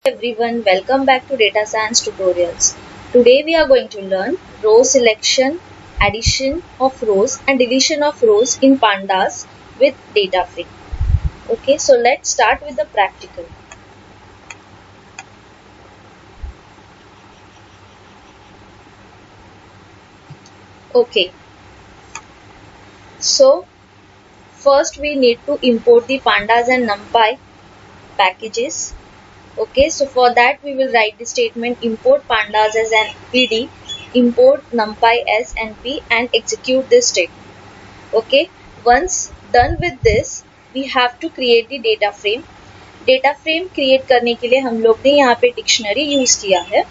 Everyone, welcome back to Data Science Tutorials. Today we are going to learn row selection, addition of rows and deletion of rows in pandas with data frame. Okay, so let's start with the practical. Okay, so first we need to import the pandas and numpy packages. Okay, so for that we will write the statement import pandas as an pd, import numpy as np and execute this statement. Okay, once done with this we have to create the data frame. Data frame create करने के लिए हम लोग ने यहाँ पे dictionary use किया है.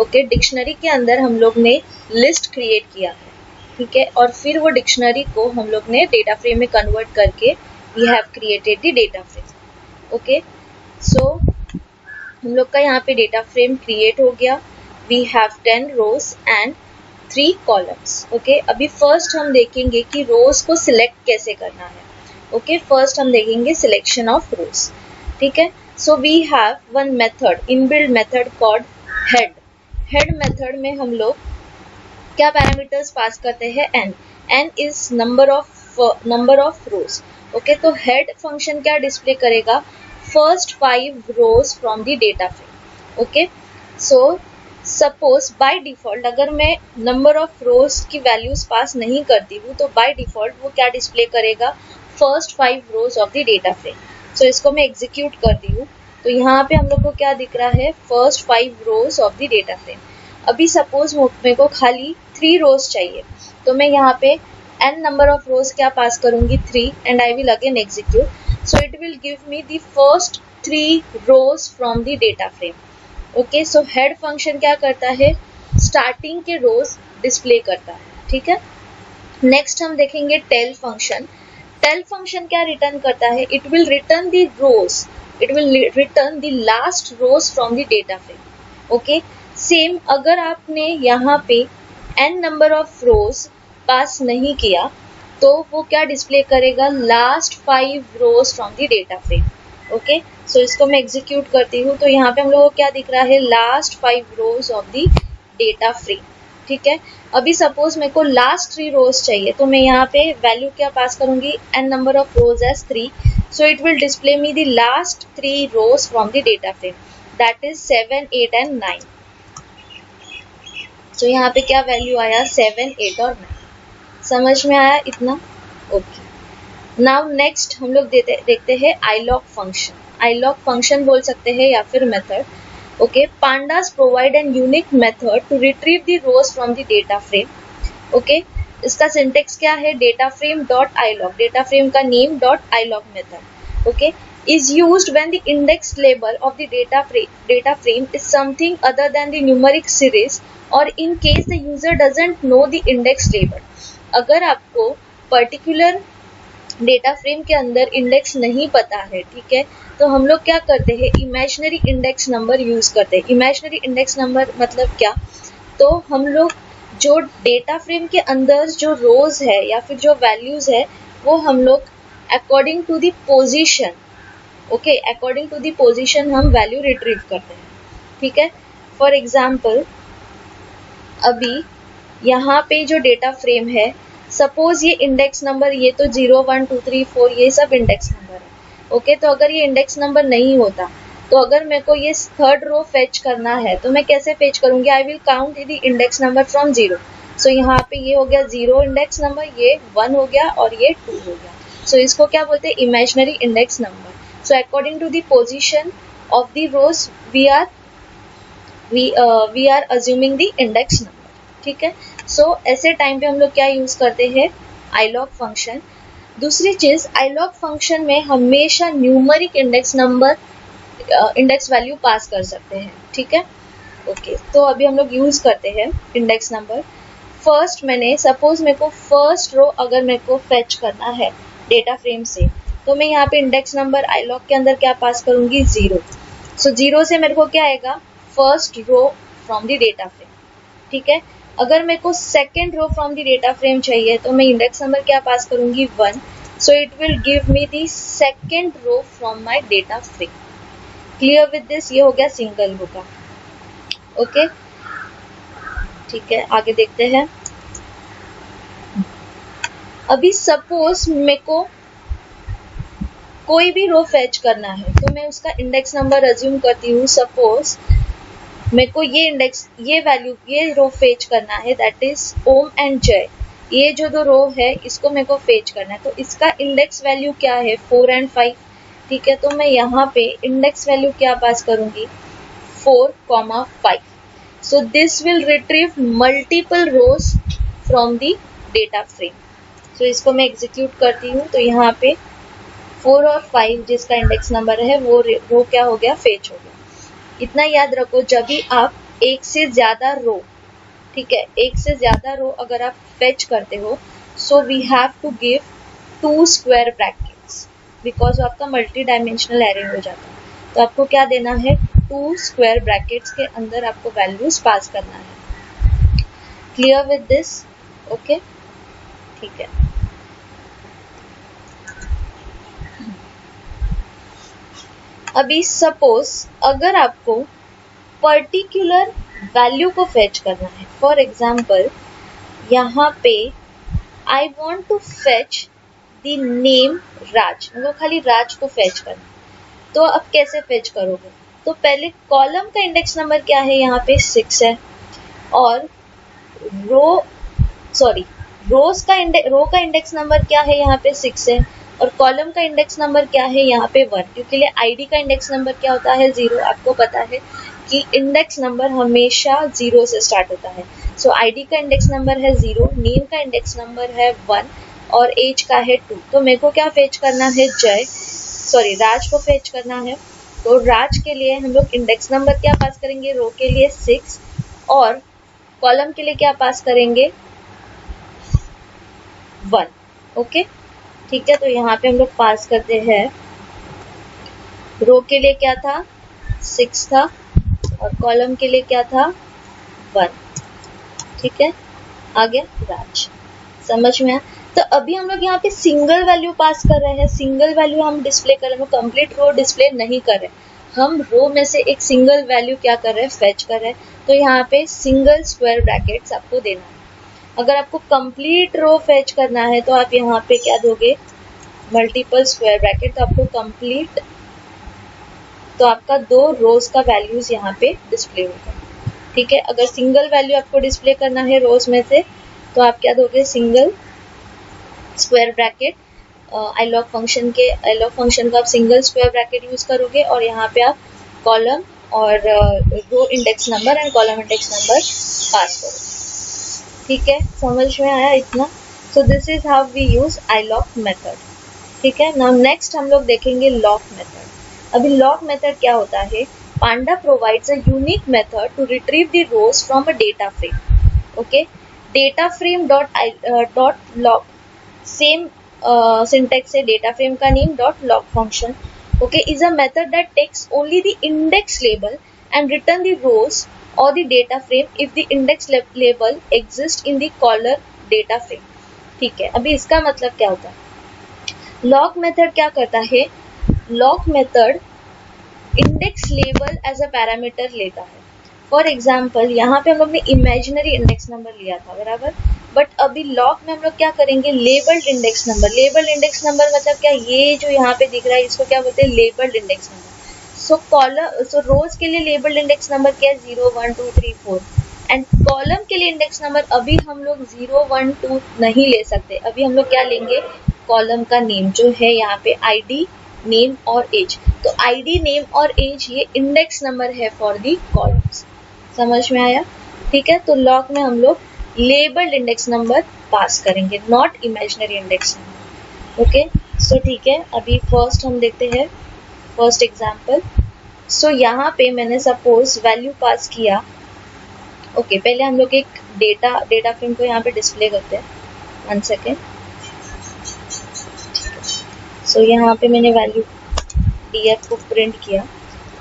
ओके, डिक्शनरी के अंदर हम लोग ने लिस्ट क्रिएट किया है. ठीक है, और फिर वो डिक्शनरी को हम लोग ने डेटा फ्रेम में कन्वर्ट करके we have created the data frame. Okay, so हम लोग का यहाँ पे डेटा फ्रेम क्रिएट हो गया. We have 10 rows and 3 columns. Okay, अभी फर्स्ट हम देखेंगे कि रोज को सिलेक्ट कैसे करना है. ओके, फर्स्ट हम देखेंगे सिलेक्शन ऑफ रोज. ठीक है, so we have one method, inbuilt method called head. Head method में हम लोग क्या पैरामीटर्स पास करते हैं? n is number of rows. Okay, तो हेड फंक्शन क्या डिस्प्ले करेगा? First 5 rows from the data frame. Okay, so suppose by default अगर मैं नंबर ऑफ रोज की वैल्यूज पास नहीं करती हूँ तो बाय डिफॉल्ट वो क्या डिस्प्ले करेगा? First 5 rows of the data frame. So इसको मैं एग्जीक्यूट करती हूँ तो यहाँ पे हम लोग को क्या दिख रहा है? First 5 rows of the data frame. अभी सपोज मेरे को खाली 3 रोज चाहिए तो मैं यहाँ पे n नंबर ऑफ रोज क्या पास करूंगी? 3 and I will again execute. So it will give me the first 3 rows from the data frame. Okay, so head function क्या करता है? स्टार्टिंग के रोज डिस्प्ले करता है. ठीक है, नेक्स्ट हम देखेंगे टेल फंक्शन. टेल फंक्शन क्या रिटर्न करता है? It will return the rows, it will return the last rows from the data frame. Okay, same अगर आपने यहाँ पे n number of rows pass नहीं किया तो वो क्या डिस्प्ले करेगा? Last 5 rows from the data frame. Okay, so इसको मैं एग्जीक्यूट करती हूँ तो यहाँ पे हम लोगों को क्या दिख रहा है? Last 5 rows of the data frame. ठीक है, अभी सपोज मेरे को लास्ट 3 रोज चाहिए तो मैं यहाँ पे वैल्यू क्या पास करूंगी? n number of rows as 3. So it will display me the last 3 rows from the data frame, that is 7, 8 and 9. So यहाँ पे क्या वैल्यू आया? 7, 8 और 9. समझ में आया इतना? ओके, नाउ नेक्स्ट हम लोग देखते हैं आईलॉग फंक्शन. आईलॉग फंक्शन बोल सकते हैं या फिर method. Okay, pandas provide an unique method to retrieve the rows from the data frame. Okay, इसका सिंटेक्स क्या है? Data frame dot iloc, data frame का name dot iloc method. Okay, is used when the index label of the data frame is something other than the numeric series or in case the user doesn't know the index label. अगर आपको particular data frame के अंदर index नहीं पता है, ठीक है, तो हम लोग क्या करते हैं? इमेजिनरी इंडेक्स नंबर यूज करते हैं. इमेजिनरी इंडेक्स नंबर मतलब क्या? तो हम लोग जो डेटा फ्रेम के अंदर जो रोज है या फिर जो वैल्यूज है वो हम लोग according to the position, okay, according to the position हम वैल्यू रिट्रीव करते हैं. ठीक है, फॉर एग्जाम्पल अभी यहाँ पे जो डेटा फ्रेम है, सपोज ये इंडेक्स नंबर, ये तो 0, 1, 2, 3, 4 ये सब इंडेक्स नंबर है. ओके, तो अगर ये इंडेक्स नंबर नहीं होता तो अगर मेरे को ये थर्ड रो फेच करना है तो मैं कैसे फेच करूंगी? I will count the index number from 0. सो यहाँ पे ये हो गया 0 इंडेक्स नंबर, ये 1 हो गया और ये 2 हो गया. सो इसको क्या बोलते हैं? Imaginary index number. So according to the position of the rows we are assuming the index number. ठीक है, सो ऐसे टाइम पे हम लोग क्या यूज करते हैं? आईलॉग फंक्शन. दूसरी चीज, आईलॉग फंक्शन में हमेशा numeric index number, index value pass कर सकते हैं. ठीक है, ओके, तो अभी हम लोग यूज करते हैं इंडेक्स नंबर. फर्स्ट मैंने सपोज मेरे को फर्स्ट रो अगर मेरे को फेच करना है डेटा फ्रेम से तो मैं यहाँ पे इंडेक्स नंबर आईलॉग के अंदर क्या पास करूंगी? 0. सो 0 से मेरे को क्या आएगा? First row from the data frame. ठीक है, अगर मेरे को second row from the data frame चाहिए तो मैं इंडेक्स नंबर क्या पास करूंगी? 1. So it will give me the second row from my data frame. Clear with this? ये हो गया सिंगल रो का। ओके ठीक है, आगे देखते हैं। अभी सपोज मेरे को कोई भी रो फेच करना है तो मैं उसका इंडेक्स नंबर अज्यूम करती हूँ। सपोज मेरे को ये इंडेक्स, ये वैल्यू, ये रो फेच करना है, दैट इज ओम एंड जय। ये जो दो रो है इसको मेरे को फेच करना है, तो इसका इंडेक्स वैल्यू क्या है? 4 and 5। ठीक है, तो मैं यहाँ पे इंडेक्स वैल्यू क्या पास करूंगी? 4, 5। So this will retrieve multiple rows from the data frame. So इसको मैं एग्जीक्यूट करती हूँ, तो यहाँ पे 4 और 5 जिसका इंडेक्स नंबर है वो रो क्या हो गया? फेच हो गया। इतना याद रखो, जब भी आप एक से ज्यादा रो, ठीक है, एक से ज्यादा रो अगर आप फेच करते हो, so we have to give 2 square brackets, because आपका मल्टी डायमेंशनल एरे हो जाता है। तो आपको क्या देना है? 2 स्क्वायर ब्रैकेट्स के अंदर आपको वैल्यूज पास करना है। Clear with this? ओके ठीक है। अभी सपोज अगर आपको पर्टिकुलर वैल्यू को फेच करना है, फॉर एग्जाम्पल यहाँ पे I want to fetch the name Raj, मतलब खाली राज को फेच करना, तो अब कैसे फेच करोगे? तो पहले कॉलम का इंडेक्स नंबर क्या है? यहाँ पे 6 है, और रो सॉरी रो का इंडेक्स नंबर क्या है? यहाँ पे 6 है, और कॉलम का इंडेक्स नंबर क्या है? यहाँ पे 1, क्योंकि आईडी का इंडेक्स नंबर क्या होता है? 0। आपको पता है कि इंडेक्स नंबर हमेशा 0 से स्टार्ट होता है। सो आईडी का इंडेक्स नंबर है 0, नेम का इंडेक्स नंबर है 1 और एज का है 2। तो मेरे को क्या फेच करना है? राज को फेच करना है। तो राज के लिए हम लोग इंडेक्स नंबर क्या पास करेंगे? रो के लिए 6 और कॉलम के लिए क्या पास करेंगे? 1। ओके ठीक है, तो यहाँ पे हम लोग पास करते हैं, रो के लिए क्या था? 6 था, और कॉलम के लिए क्या था? 1। ठीक है, आ गया राज। समझ में आया? तो अभी हम लोग यहाँ पे सिंगल वैल्यू पास कर रहे हैं, सिंगल वैल्यू हम डिस्प्ले कर रहे हैं, कंप्लीट रो डिस्प्ले नहीं कर रहे, हम रो में से एक सिंगल वैल्यू क्या कर रहे हैं? फेच कर रहे हैं। तो यहाँ पे सिंगल स्क्वायर ब्रैकेट्स आपको देना है। अगर आपको कंप्लीट रो फेच करना है तो आप यहाँ पे क्या दोगे? Multiple square bracket. तो आपको कंप्लीट, तो आपका 2 रोज का वैल्यूज यहाँ पे डिस्प्ले होगा। ठीक है, अगर सिंगल वैल्यू आपको डिस्प्ले करना है रोज में से तो आप क्या दोगे? Single square bracket. iLog function का आप सिंगल स्क्वायर ब्रैकेट यूज करोगे, और यहाँ पे आप कॉलम और row index number and column index number pass करोगे। ठीक है, समझ में आया इतना? So this is how we use iLog method. ठीक है, नाउ नेक्स्ट हम लोग देखेंगे लॉक मेथड। अभी लॉक मेथड क्या होता है? Panda provides a unique method to retrieve the rows from a data frame. Okay, data frame dot loc, same syntax है, डेटा फ्रेम का name dot loc function, okay, is a method that takes only the index label and return the rows or the data frame if the index label exists in the caller data frame। ठीक है, अभी इसका मतलब क्या होता है? Loc method क्या करता है? Loc method index label as a parameter लेता है। फॉर एग्जाम्पल यहाँ पे हम लोग ने इमेजिनरी इंडेक्स नंबर लिया था, बराबर, बट अभी लॉक में हम लोग क्या करेंगे? Labelled index number. Labelled index number मतलब क्या? ये जो यहाँ पे दिख रहा है इसको क्या बोलते हैं? Labelled index number. So rows के लिए लेबल्ड इंडेक्स नंबर क्या है? 0 1 2 3 4। एंड कॉलम के लिए इंडेक्स नंबर अभी हम लोग 0 1 2 नहीं ले सकते, अभी हम लोग क्या लेंगे? कॉलम का नेम जो है यहाँ पे आईडी, नेम और एज। तो आईडी, नेम और एज ये इंडेक्स नंबर है फॉर दी कॉलम्स। समझ में आया? ठीक है, तो लॉक में हम लोग लेबल्ड इंडेक्स नंबर पास करेंगे, not imaginary index number. Okay, so ठीक है, अभी फर्स्ट हम देखते हैं फर्स्ट एग्जांपल। सो यहाँ पे मैंने सपोज वैल्यू पास किया। ओके, पहले हम लोग एक डेटा फ्रेम को यहाँ पे डिस्प्ले करते हैं। 1 सेकेंड। सो यहाँ पे मैंने वैल्यू df को प्रिंट किया।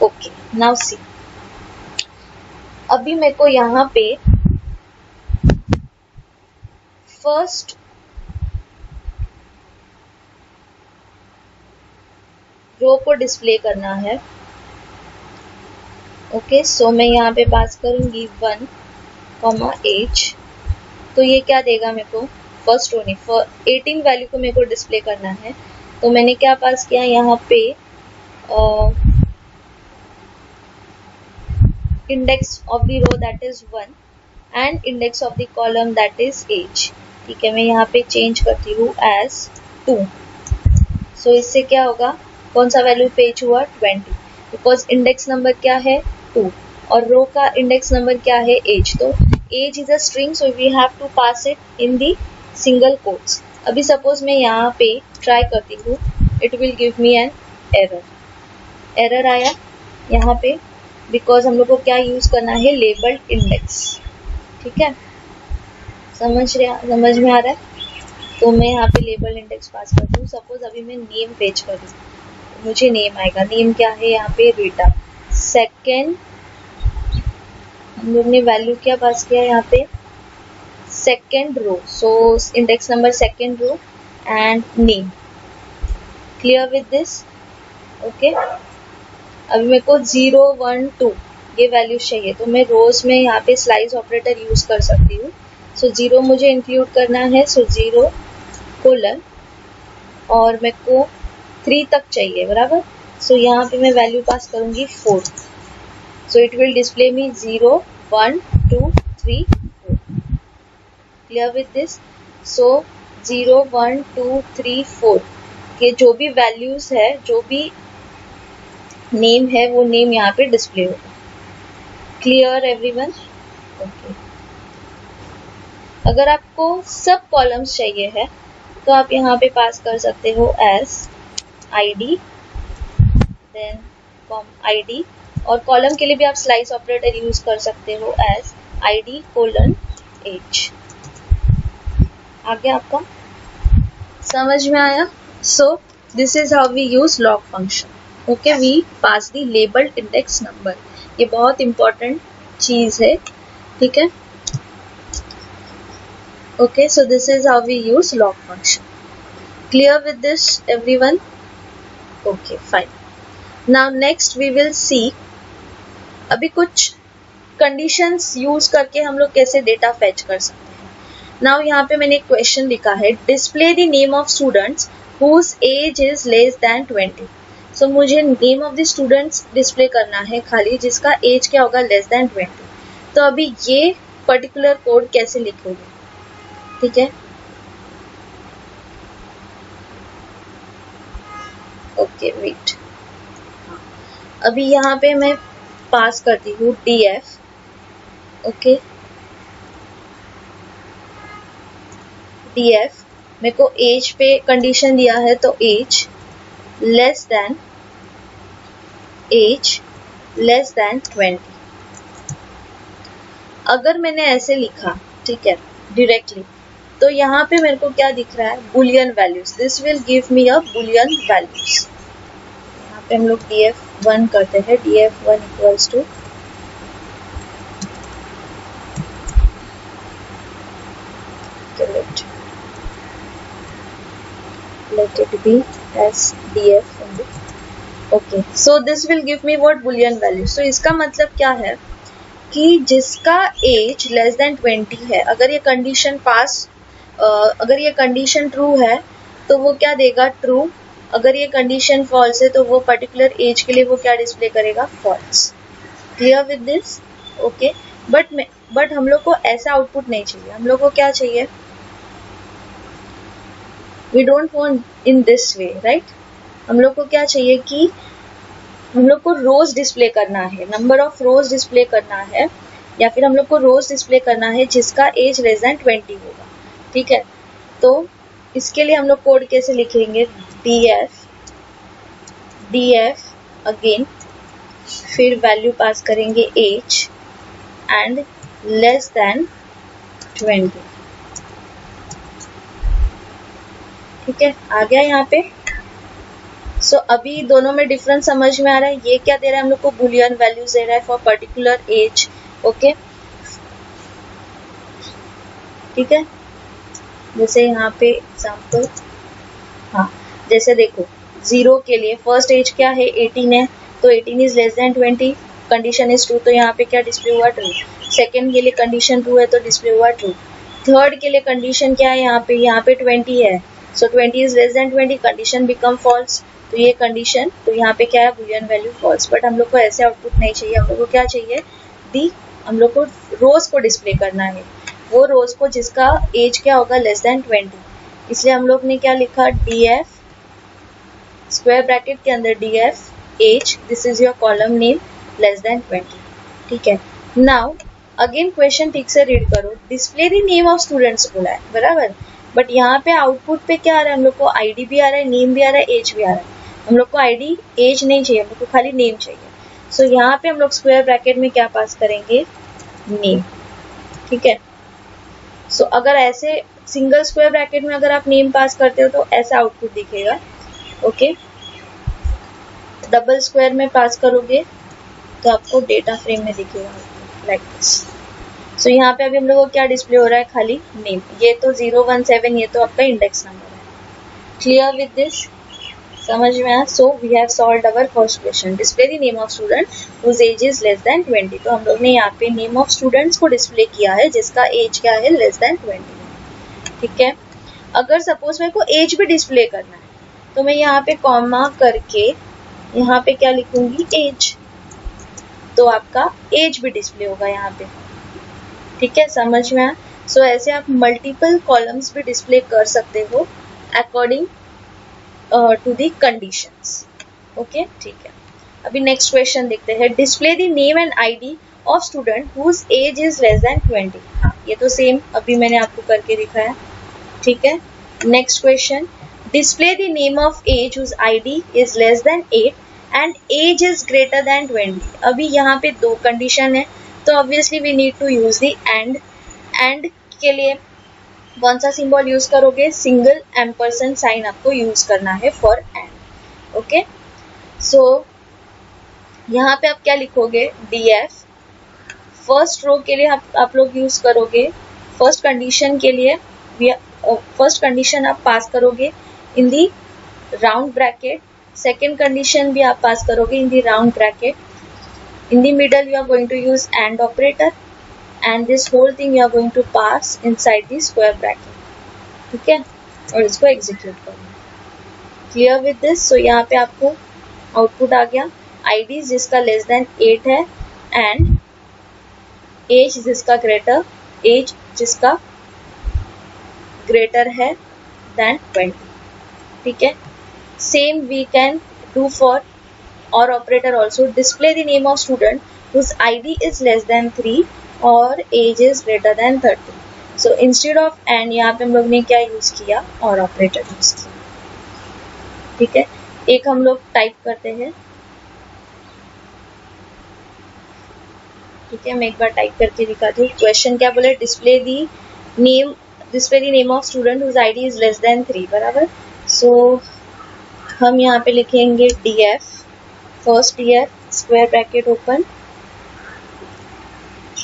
ओके, नाउ सी, अभी मेरे को यहाँ पे फर्स्ट रो को डिस्प्ले करना है। ओके, सो मैं यहाँ पे पास करूँगी 1 कॉमा एज। तो ये क्या देगा मेरे को, फर्स्ट रो नहीं 18 वैल्यू को मेरे को डिस्प्ले करना है। तो मैंने क्या पास किया यहाँ पे, index of the row that is 1 and index of the column that is age. ठीक है, मैं यहाँ पे चेंज करती हूँ एज 2। सो इससे क्या होगा, कौन सा वैल्यू पेज हुआ, 20, बिकॉज इंडेक्स नंबर क्या है 2 और रो का इंडेक्स नंबर क्या है एज। तो age is a string, so we have to pass it in the single quotes. अभी सपोज मैं यहाँ पे ट्राई करती हूँ, it will give me an error आया यहाँ पे, बिकॉज हम लोग को क्या यूज करना है, लेबल्ड इंडेक्स। ठीक है, समझ में आ रहा है। तो मैं यहाँ पे लेबल इंडेक्स पास करती हूँ। सपोज अभी मैं नेम पेज कर दूँ, मुझे नेम आएगा, नेम क्या है यहाँ पे, रीटा। सेकेंड हम लोग ने वैल्यू क्या पास किया यहाँ पे, second row, so index number second row and name. Clear with this, okay. अभी मेरे को 0 1 2 ये वैल्यूज चाहिए, तो मैं रोज में यहाँ पे स्लाइस ऑपरेटर यूज कर सकती हूँ। सो 0 मुझे इंक्लूड करना है, सो 0 कोलन, और मेरे को 3 तक चाहिए, बराबर। सो यहाँ पे मैं वैल्यू पास करूँगी 4। सो it will display me 0 1 2 3 4। Clear with this. सो 0 1 2 3 4 के जो भी वैल्यूज है, जो भी नेम है, वो नेम यहाँ पे डिस्प्ले होगा। Clear everyone, okay. अगर आपको सब कॉलम्स चाहिए है तो आप यहाँ पे पास कर सकते हो एज id, देन id, और कॉलम के लिए भी आप स्लाइस ऑपरेटर यूज कर सकते हो एज id कोलन h। आगे आपका समझ में आया। So this is how we use loc function. Okay, we pass the labelled index number. ये बहुत इंपॉर्टेंट चीज है, ठीक है। Okay, so this is how we use log function. Clear with this, everyone? Okay, fine. Now next we will see अभी कुछ conditions use करके हम लोग कैसे data fetch कर सकते हैं। Now यहाँ पे मैंने एक question लिखा है, display the name of students whose age is less than 20. So मुझे name of the students display करना है खाली, जिसका age क्या होगा, less than 20. तो अभी ये particular code कैसे लिखोगे, ठीक है। ओके वेट, अभी यहाँ पे मैं पास करती हूँ df। ओके, df मेरे को एज पे कंडीशन दिया है, तो एज लेस देन 20। अगर मैंने ऐसे लिखा, ठीक है, डायरेक्टली, तो यहाँ पे मेरे को क्या दिख रहा है, boolean values. This will give me a boolean values. यहाँ पे हम लोग df1 करते हैं, df1 equals to let it be as df only. Okay, so this will give me what, boolean value. So इसका मतलब क्या है कि जिसका एज लेस देन 20 है, अगर ये कंडीशन अगर ये कंडीशन ट्रू है तो वो क्या देगा, ट्रू। अगर ये कंडीशन फॉल्स है तो वो पर्टिकुलर एज के लिए वो क्या डिस्प्ले करेगा, false. Clear with this, okay. But हम लोग को ऐसा आउटपुट नहीं चाहिए, हम लोग को क्या चाहिए, we don't want in this way, right. हम लोग को क्या चाहिए कि हम लोग को रोज डिस्प्ले करना है, नंबर ऑफ रोज डिस्प्ले करना है, या फिर हम लोग को रोज डिस्प्ले करना है जिसका एज लेस देन 20 होगा, ठीक है। तो इसके लिए हम लोग कोड कैसे लिखेंगे, df अगेन, फिर वैल्यू पास करेंगे एज एंड लेस देन 20, ठीक है। आ गया यहाँ पे। सो अभी दोनों में डिफरेंस समझ में आ रहा है। ये क्या दे रहा है हम लोग को, बुलियन वैल्यूज दे रहा है फॉर पर्टिकुलर एज, ओके, ठीक है। जैसे यहाँ पे एग्जाम्पल, हाँ, जैसे देखो 0 के लिए फर्स्ट एज क्या है, 18 है, तो 18 is less than 20। Condition is true तो यहाँ पे क्या डिस्प्ले हुआ, ट्रू। सेकंड के लिए कंडीशन ट्रू है तो डिस्प्ले हुआ ट्रू। थर्ड के लिए कंडीशन क्या है, यहाँ पे 20 है, so 20 is less than 20, condition become false, तो ये कंडीशन, तो यहाँ पे क्या है, बुलियन वैल्यू फॉल्स। बट हम लोग को ऐसे आउटपुट नहीं चाहिए, हम लोग को क्या चाहिए, हम लोग को रोज को डिस्प्ले करना है, वो रोज को जिसका एज क्या होगा, लेस देन 20। इसलिए हम लोग ने क्या लिखा, df स्क्वायर ब्रैकेट के अंदर df age, this is your column name, less than 20। ठीक है, नाउ अगेन क्वेश्चन ठीक से रीड करो, display the name of students बोला है, बराबर। बट यहाँ पे आउटपुट पे क्या आ रहा है, हम लोग को आईडी भी आ रहा है, नेम भी आ रहा है, एज भी आ रहा है। हम लोग को आईडी एज नहीं चाहिए, हम लोग को खाली नेम चाहिए। सो यहाँ पे हम लोग स्क्वायर ब्रैकेट में क्या पास करेंगे, नेम। ठीक है, सो अगर ऐसे सिंगल स्क्वायर ब्रैकेट में अगर आप नेम पास करते हो तो ऐसा आउटपुट दिखेगा। ओके, डबल स्क्वायर में पास करोगे तो आपको डेटा फ्रेम में दिखेगा लाइक दिस। सो यहाँ पे अभी हम लोग को क्या डिस्प्ले हो रहा है, खाली नेम। ये तो 017, ये तो आपका इंडेक्स नंबर है। क्लियर विद दिस, समझ में आया। So we have solved our first question, display the name of student whose age is less than 20। तो हम लोग ने यहाँ पे नेम ऑफ स्टूडेंट्स को डिस्प्ले किया है जिसका एज क्या है, लेस देन 20। ठीक है, अगर सपोज मेरे को एज भी डिस्प्ले करना है तो मैं यहाँ पे कॉमा करके यहाँ पे क्या लिखूंगी, एज, तो आपका एज भी डिस्प्ले होगा यहाँ पे। ठीक है, समझ में आया। सो ऐसे आप मल्टीपल कॉलम्स भी डिस्प्ले कर सकते हो according to the conditions. Okay, ठीक है, अभी नेक्स्ट क्वेश्चन देखते हैं, display the name and ID of student whose age is less than 20। हाँ, ये तो सेम अभी मैंने आपको करके दिखाया। ठीक है, next question, display the name of age whose ID is less than 8 and age is greater than 20। अभी यहाँ पे दो कंडीशन है तो obviously we need to use the and के लिए कौन सा सिंबल यूज करोगे, सिंगल एम्परसेंड साइन आपको यूज करना है फॉर एंड। ओके, सो यहाँ पे आप क्या लिखोगे, df फर्स्ट रो के लिए आप लोग यूज करोगे, फर्स्ट कंडीशन के लिए फर्स्ट कंडीशन आप पास करोगे in the round bracket, second condition भी आप पास करोगे in the round bracket, in the middle you are going to use AND operator and this whole thing you are going to pass inside the square bracket। ठीक है, और इसको execute करना। Clear with this, सो यहाँ पे आपको output आ गया, ID जिसका लेस देन 8 है एंड एज जिसका ग्रेटर है देन 20। ठीक है, same we can do for or operator also, display the name of student whose ID is less than 3 और age is greater than 30। so instead of and यहाँ पे हम लोग ने क्या यूज किया, और ऑपरेटर यूज किया। ठीक है, एक हम लोग टाइप करते हैं। ठीक है, मैं एक बार टाइप करके दिखाती हूँ। क्वेश्चन क्या बोले, display the name of student whose ID is less than 3, बराबर। सो हम यहाँ पे लिखेंगे df first year square bracket open,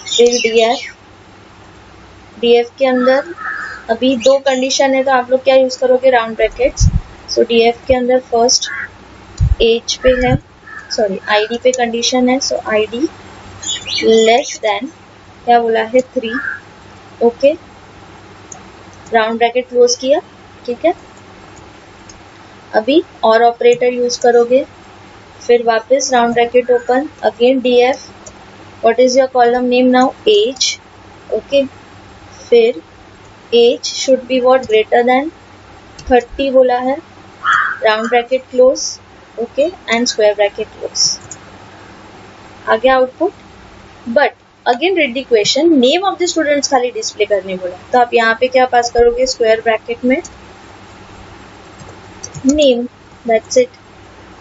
फिर df के अंदर अभी दो कंडीशन है तो आप लोग क्या यूज करोगे, राउंड ब्रैकेट्स। सो df के अंदर फर्स्ट एज पे है, सॉरी आईडी पे कंडीशन है, सो आईडी लेस देन क्या बोला है, 3। ओके, राउंड ब्रैकेट क्लोज किया। ठीक है, अभी और ऑपरेटर यूज करोगे, फिर वापस round bracket open, again df what is your column name now, age. Okay, फिर age should be what, greater than 30 बोला है, round bracket close. Okay, and square bracket close. आ गया output. But again read the question, name of the students खाली display करने बोला, तो आप यहाँ पे क्या पास करोगे, स्क्वायर ब्रैकेट में नेम, दैट्स इट।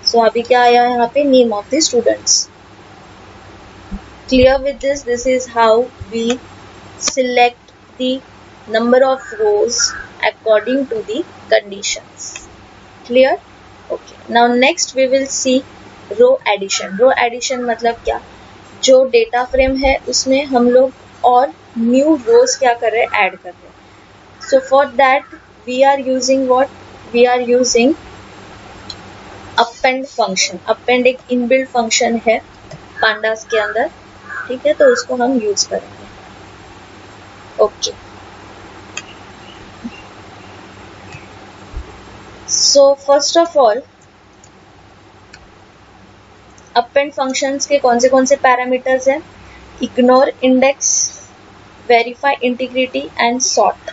सो अभी क्या आया यहाँ पे, name of the students. Clear with this, this is how we select the number of rows according to the conditions. Clear, okay. Now next we will see row addition. Row addition मतलब क्या, जो data frame है उसमें हम लोग और new रोज क्या कर रहे हैं, ऐड कर रहे हैं। So for that we are using what, we are using append function. Append एक इनबिल्ट फंक्शन है पांडास के अंदर, ठीक है, तो उसको हम यूज करेंगे। Okay, so first of all append functions के कौन से पैरामीटर्स हैं? Ignore index, verify integrity and sort,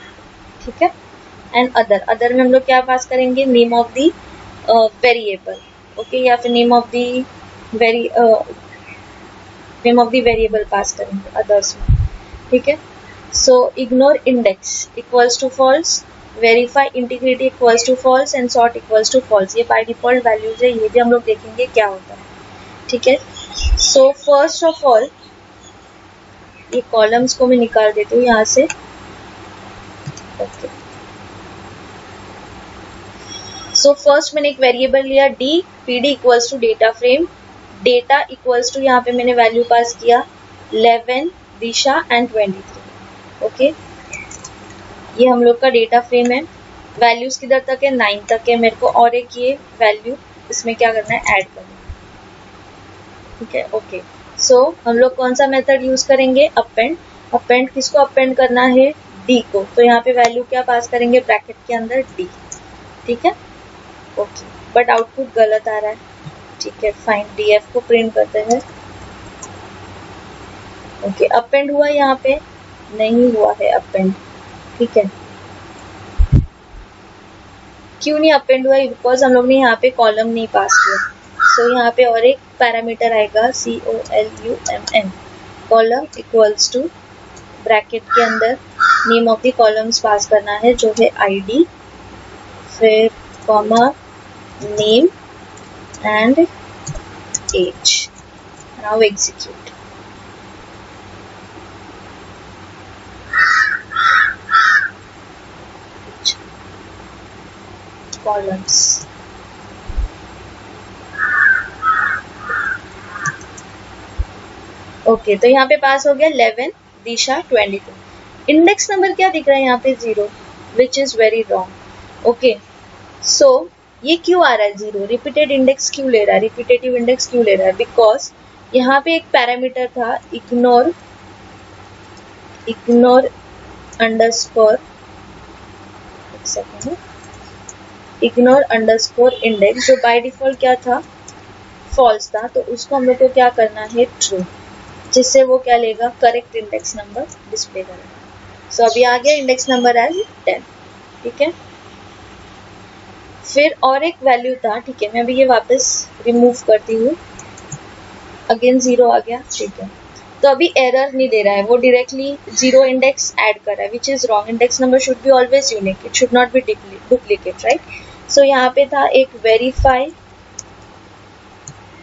ठीक है, एंड अदर में हम लोग क्या पास करेंगे? Name of the variable, okay, या फिर name of the variable pass करेंगे अदर्स में, ठीक है। So ignore index equals to false, verify integrity equals to false and sort equals to false. ये बाय डिफॉल्ट वैल्यूज है, ये भी हम लोग देखेंगे क्या होता है, ठीक है। सो फर्स्ट ऑफ ऑल ये कॉलम्स को मैं निकाल देती हूँ यहाँ से, ओके। सो फर्स्ट मैंने एक वेरिएबल लिया D, P D equals to data frame, data equals to यहाँ पे मैंने वैल्यू पास किया 11, दिशा एंड 23, ओके। ये हम लोग का डेटा फ्रेम है, वैल्यूज किधर तक है? 9 तक है। मेरे को और एक ये वैल्यू इसमें क्या करना है? ऐड करना है, ठीक है, ओके। सो हम लोग कौन सा मेथड यूज करेंगे? अपेंड। अपेंड किसको अपेंड करना है? डी को। तो यहाँ पे वैल्यू क्या पास करेंगे? ब्रैकेट के अंदर डी, ठीक है, ओके। बट आउटपुट गलत आ रहा है, ठीक है, फाइन, डीएफ को प्रिंट करते हैं, ओके। अपेंड हुआ यहाँ पे? नहीं हुआ है अपेंड, ठीक है। क्यों नहीं अपेंड हुआ? बिकॉज हम लोग ने यहाँ पे कॉलम नहीं पास किया। सो यहाँ पे और एक पैरामीटर आएगा COLUMN, column equals to bracket के अंदर name of the columns pass करना है जो है ID, फिर comma name and age. Now execute. Columns, okay, तो यहाँ पे पास हो गया 11, दिशा 22। इंडेक्स नंबर क्या दिख रहा है यहाँ पे? 0, which is very wrong, okay. So ये क्यों आ रहा है 0? रिपीटेड इंडेक्स क्यों ले रहा है? रिपीटेटिव इंडेक्स क्यों ले रहा है? बिकॉज यहाँ पे एक पैरामीटर था इग्नोर अंडरस्कोर, एक सेकेंड, इग्नोर अंडरस्कोर इंडेक्स, जो बाय डिफॉल्ट क्या था? फॉल्स था। तो उसको हम लोग को क्या करना है? ट्रू, जिससे वो क्या लेगा? करेक्ट इंडेक्स नंबर डिस्प्ले करेगा। सो अभी आ गया इंडेक्स नंबर एज 10, ठीक है। फिर और एक वैल्यू था, ठीक है, मैं अभी ये वापस रिमूव करती हूँ, अगेन 0 आ गया, ठीक है। तो अभी एरर नहीं दे रहा है, वो डायरेक्टली 0 इंडेक्स ऐड कर रहा है, which is wrong. Index number should be always unique, it should not be duplicate, right. So यहाँ पे था एक verify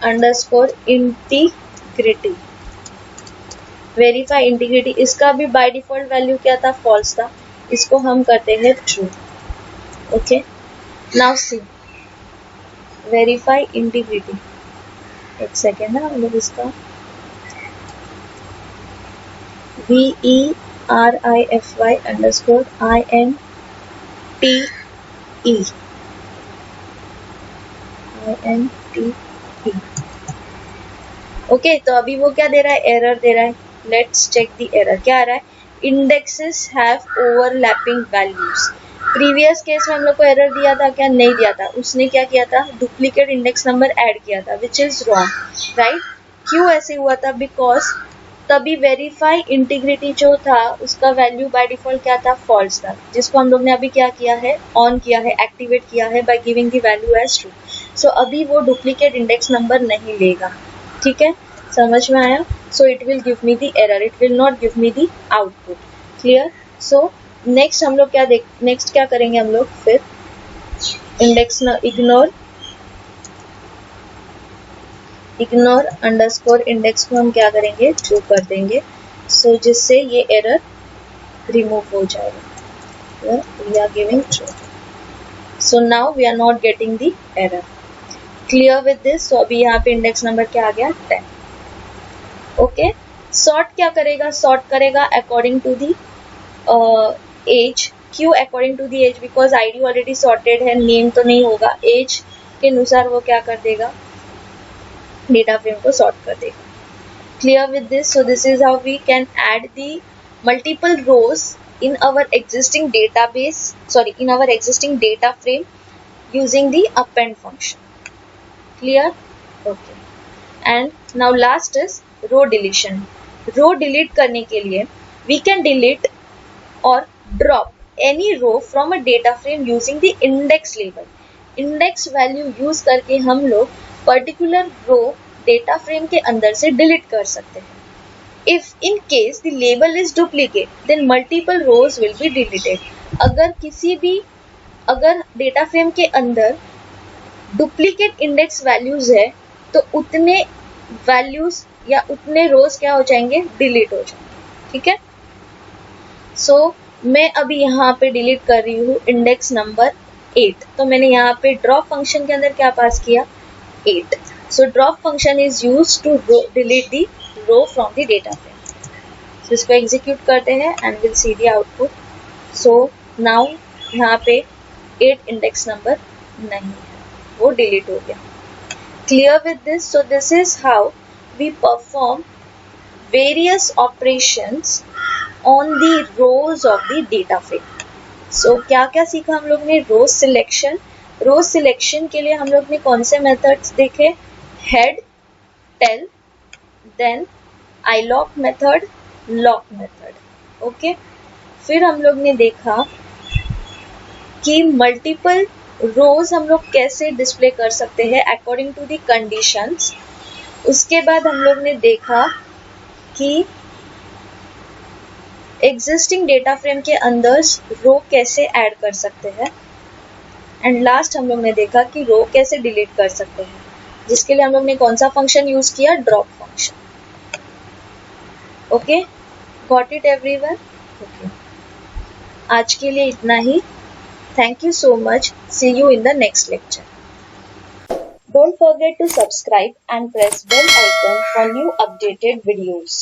underscore integrity, verify integrity, इसका भी बाय डिफॉल्ट वैल्यू क्या था? फॉल्स था। इसको हम करते हैं true, okay. Now see verify integrity, एक सेकेंड ना, मतलब इसका VERIFY अंडरस्कोर INTE, ओके। तो अभी वो क्या दे रहा है? एरर दे रहा है। Let's check the error. क्या आ रहा है? Indexes have overlapping values. Previous case में हम लोग को एरर दिया था क्या? नहीं दिया था। उसने क्या किया था? डुप्लीकेट इंडेक्स नंबर ऐड किया था, विच इज रॉन्ग, राइट। क्यों ऐसे हुआ था? बिकॉज तभी वेरीफाई इंटीग्रिटी जो था उसका वैल्यू बाय डिफॉल्ट क्या था? फॉल्स था, जिसको हम लोग ने अभी क्या किया है? ऑन किया है, एक्टिवेट किया है by giving the value as true. So अभी वो डुप्लीकेट इंडेक्स नंबर नहीं लेगा, ठीक है, समझ में आया। सो it will give me the error, it will not give me the output, clear. So next हम लोग क्या नेक्स्ट क्या करेंगे हम लोग? फिर इंडेक्स इग्नोर अंडरस्कोर इंडेक्स को हम क्या करेंगे? ट्रू कर देंगे, सो जिससे ये एरर रिमूव हो जाएगा। We are giving true, so now we are not getting the error, clear with this. So अभी यहाँ पे इंडेक्स नंबर क्या आ गया? 10, ओके। सॉर्ट क्या करेगा? सॉर्ट करेगा अकॉर्डिंग टू दी एज। क्यों according to the age? Because ID already sorted है, नेम तो नहीं होगा। एज के अनुसार वो क्या कर देगा? डेटा फ्रेम को सॉर्ट कर देगा, Clear with this? So this is how we can add the multiple rows in our existing database, in our existing data frame using the append function. Clear? Okay. And now last is row deletion. Row delete करने के लिए we can delete or drop any row from a data frame using the index label. Index value use करके हम लोग particular row data frame के अंदर से delete कर सकते हैं. If in case the label is duplicate, then multiple rows will be deleted. अगर data frame के अंदर duplicate index values है तो उतने values या उतने rows क्या हो जाएंगे, delete हो जाएंगे. ठीक है. So मैं अभी यहाँ पे delete कर रही हूँ index number 8. तो मैंने यहाँ पे drop function के अंदर क्या पास किया, 8. So drop function is used to delete the row from the data frame. So इसको execute करते हैं and we'll see the output. So now यहाँ पे 8 index number नहीं है, वो delete हो गया. Clear with this? So this is how we perform various operations on the rows of the data frame. So क्या क्या सीखा हम लोग ने? रो सिलेक्शन. रो सिलेक्शन के लिए हम लोग ने कौन से मेथड्स देखे? Head, tail, then ilock method, loc method. Okay. फिर हम लोग ने देखा कि मल्टीपल रोज हम लोग कैसे डिस्प्ले कर सकते हैं अकॉर्डिंग टू द कंडीशंस. उसके बाद हम लोग ने देखा कि एग्जिस्टिंग डेटा फ्रेम के अंदर रो कैसे ऐड कर सकते हैं. एंड लास्ट हम लोग ने देखा कि रो कैसे डिलीट कर सकते हैं, जिसके लिए हम लोग ने कौन सा फंक्शन यूज किया? Drop function. Okay, got it everyone? Okay, आज के लिए इतना ही. Thank you so much. See you in the next lecture. Don't forget to subscribe and press bell icon for new updated videos.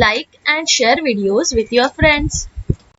Like and share videos with your friends.